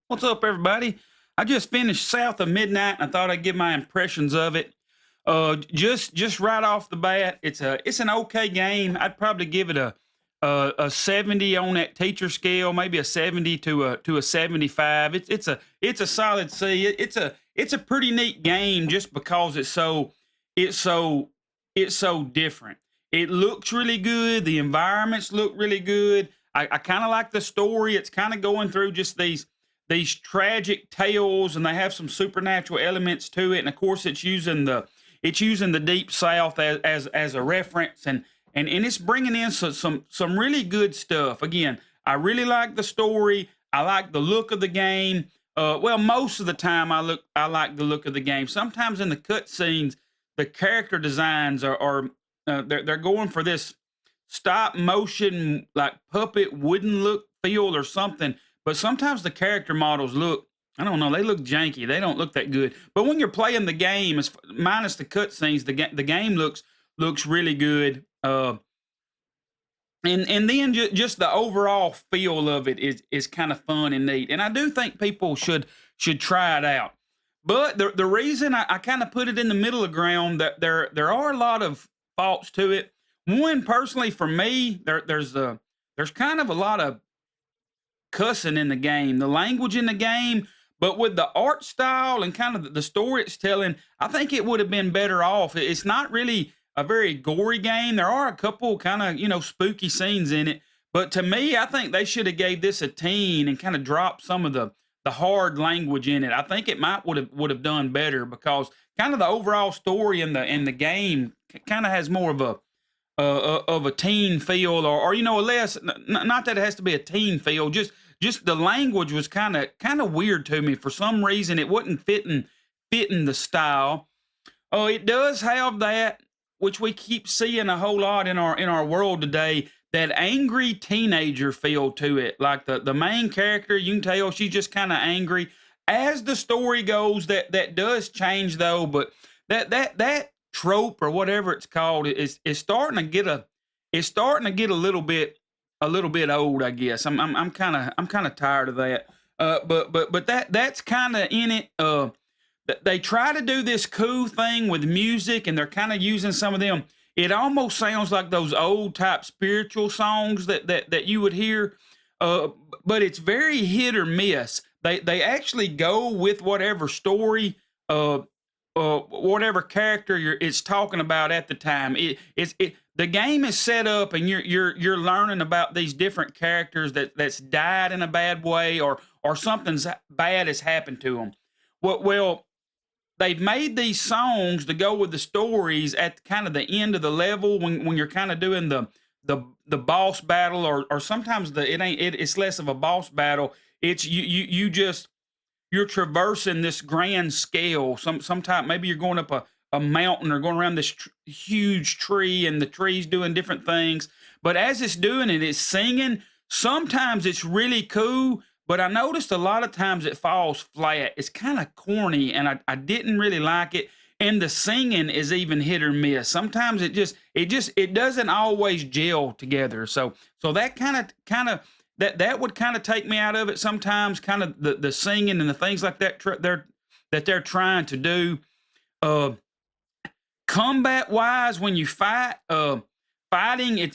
What's up, everybody? I just finished South of Midnight, and I thought I'd give my impressions of it. Just right off the bat, it's an okay game. I'd probably give it a 70 on that teacher scale, maybe a 70 to a 75. It's a solid C. It's a pretty neat game just because it's so it's so different. It looks really good. The environments look really good. I kind of like the story. It's kind of going through just these tragic tales, and they have some supernatural elements to it. And of course, it's using the deep south as a reference, and it's bringing in some really good stuff. Again, I really like the story. I like the look of the game. Well, most of the time I like the look of the game. Sometimes in the cutscenes, the character designs they're going for this stop motion, like puppet wooden look feel or something. But sometimes the character models look, I don't know, they look janky. They don't look that good. But when you're playing the game, minus the cutscenes, the game looks really good. And then just the overall feel of it is kind of fun and neat. And I do think people should try it out. But the reason I kind of put it in the middle of ground, that there are a lot of faults to it. One, personally, for me, there's kind of a lot of cussing in the game, the language in the game, but with the art style and kind of the story it's telling, I think it would have been better off. It's not really a very gory game. There are a couple kind of spooky scenes in it, but to me, I think they should have gave this a teen and kind of dropped some of the hard language in it. I think it might would have done better because kind of the overall story in the game kind of has more of a teen feel, or a less, not that it has to be a teen feel, just the language was kind of weird to me for some reason. It wasn't fitting the style. Oh, it does have that, which we keep seeing a whole lot in our world today, that angry teenager feel to it. Like the main character, you can tell she's just kind of angry. As the story goes, that does change though, but that trope or whatever it's called is starting to get a little bit old, I guess. I'm kind of tired of that. But that's kind of in it. They try to do this cool thing with music, and they're kind of using some of them. It almost sounds like those old type spiritual songs that you would hear. But it's very hit or miss. They actually go with whatever story. Whatever character it's talking about at the time. The game is set up, and you're learning about these different characters that's died in a bad way, or something's bad has happened to them. Well, they've made these songs to go with the stories at kind of the end of the level when you're kind of doing the boss battle, or sometimes it's less of a boss battle. It's you just you're traversing this grand scale. Sometime maybe you're going up a mountain or going around this huge tree, and the tree's doing different things. But as it's doing it, it's singing. Sometimes it's really cool, but I noticed a lot of times it falls flat. It's kind of corny, and I didn't really like it. And the singing is even hit or miss. Sometimes it doesn't always gel together. So that that would kind of take me out of it sometimes. Kind of the singing and the things like that they're trying to do. Uh, Combat wise, when you fighting,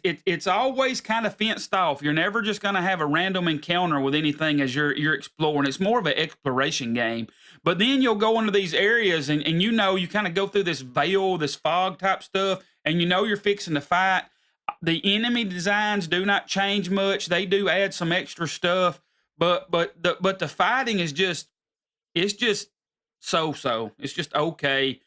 it's always kind of fenced off. You're never just going to have a random encounter with anything as you're exploring. It's more of an exploration game. But then you'll go into these areas, and you kind of go through this veil, this fog type stuff, and you're fixing to fight. The enemy designs do not change much. They do add some extra stuff, but the fighting is just so. It's just okay.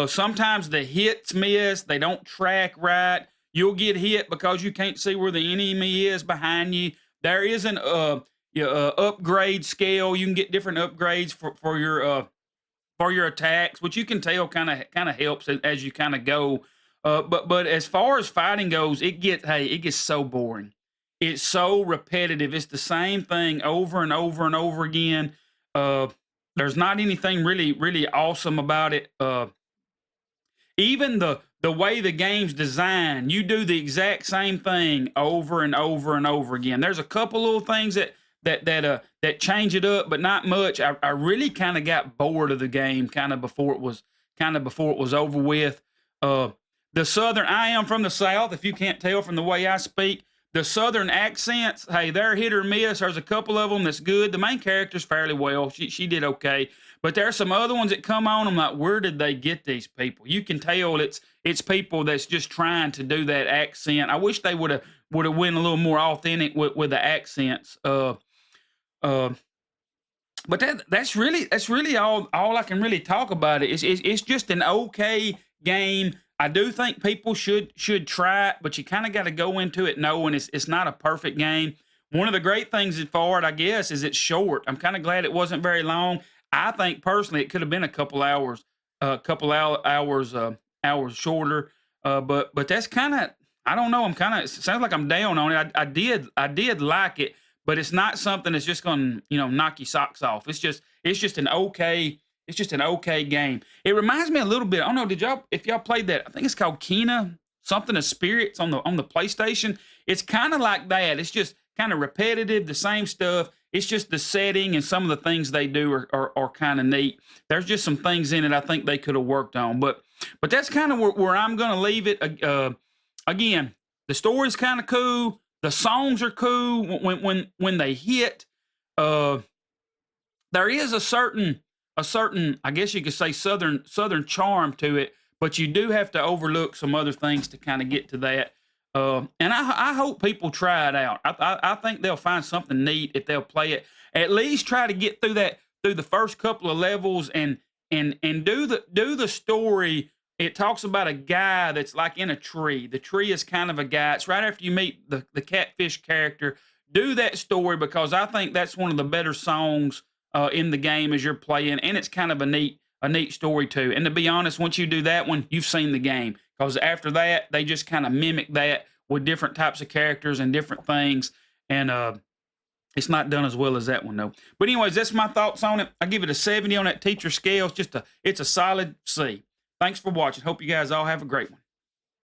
Sometimes the hits miss. They don't track right. You'll get hit because you can't see where the enemy is behind you. There isn't upgrade scale. You can get different upgrades for your attacks, which you can tell kind of helps as you kind of go. But as far as fighting goes, it gets so boring. It's so repetitive. It's the same thing over and over and over again. Uh, there's not anything really awesome about it. Even the way the game's designed, you do the exact same thing over and over and over again. There's a couple little things that change it up, but not much. I really kind of got bored of the game before it was over with. Uh, the Southern, I am from the South. If you can't tell from the way I speak, the Southern accents, hey, they're hit or miss. There's a couple of them that's good. The main character's fairly well. She did okay, but there are some other ones that come on. I'm like, where did they get these people? You can tell it's people that's just trying to do that accent. I wish they would have went a little more authentic with the accents. Uh, but that's really all I can really talk about it. It's just an okay game. I do think people should try it, but you kind of got to go into it knowing it's not a perfect game. One of the great things for it, I guess, is it's short. I'm kind of glad it wasn't very long. I think personally it could have been a couple hours, hours shorter. But that's kind of, I don't know. I'm kind of, it sounds like I'm down on it. I did like it, but it's not something that's just going to knock your socks off. It's just an okay game. It reminds me a little bit. I don't know. If y'all played that? I think it's called Kena something of Spirits on the PlayStation. It's kind of like that. It's just kind of repetitive, the same stuff. It's just the setting and some of the things they do are kind of neat. There's just some things in it I think they could have worked on, but that's kind of where I'm going to leave it. Again, the story's kind of cool. The songs are cool when they hit. There is a certain, I guess you could say, southern charm to it, but you do have to overlook some other things to kind of get to that. And I hope people try it out. I think they'll find something neat if they'll play it. At least try to get through the first couple of levels and do the story. It talks about a guy that's like in a tree. The tree is kind of a guy. It's right after you meet the catfish character. Do that story because I think that's one of the better songs in the game as you're playing, and it's kind of a neat story too. And to be honest, once you do that one, you've seen the game because after that they just kind of mimic that with different types of characters and different things, and it's not done as well as that one though. But anyways, that's my thoughts on it. I give it a 70 on that teacher scale. It's a solid C. Thanks for watching. Hope you guys all have a great one.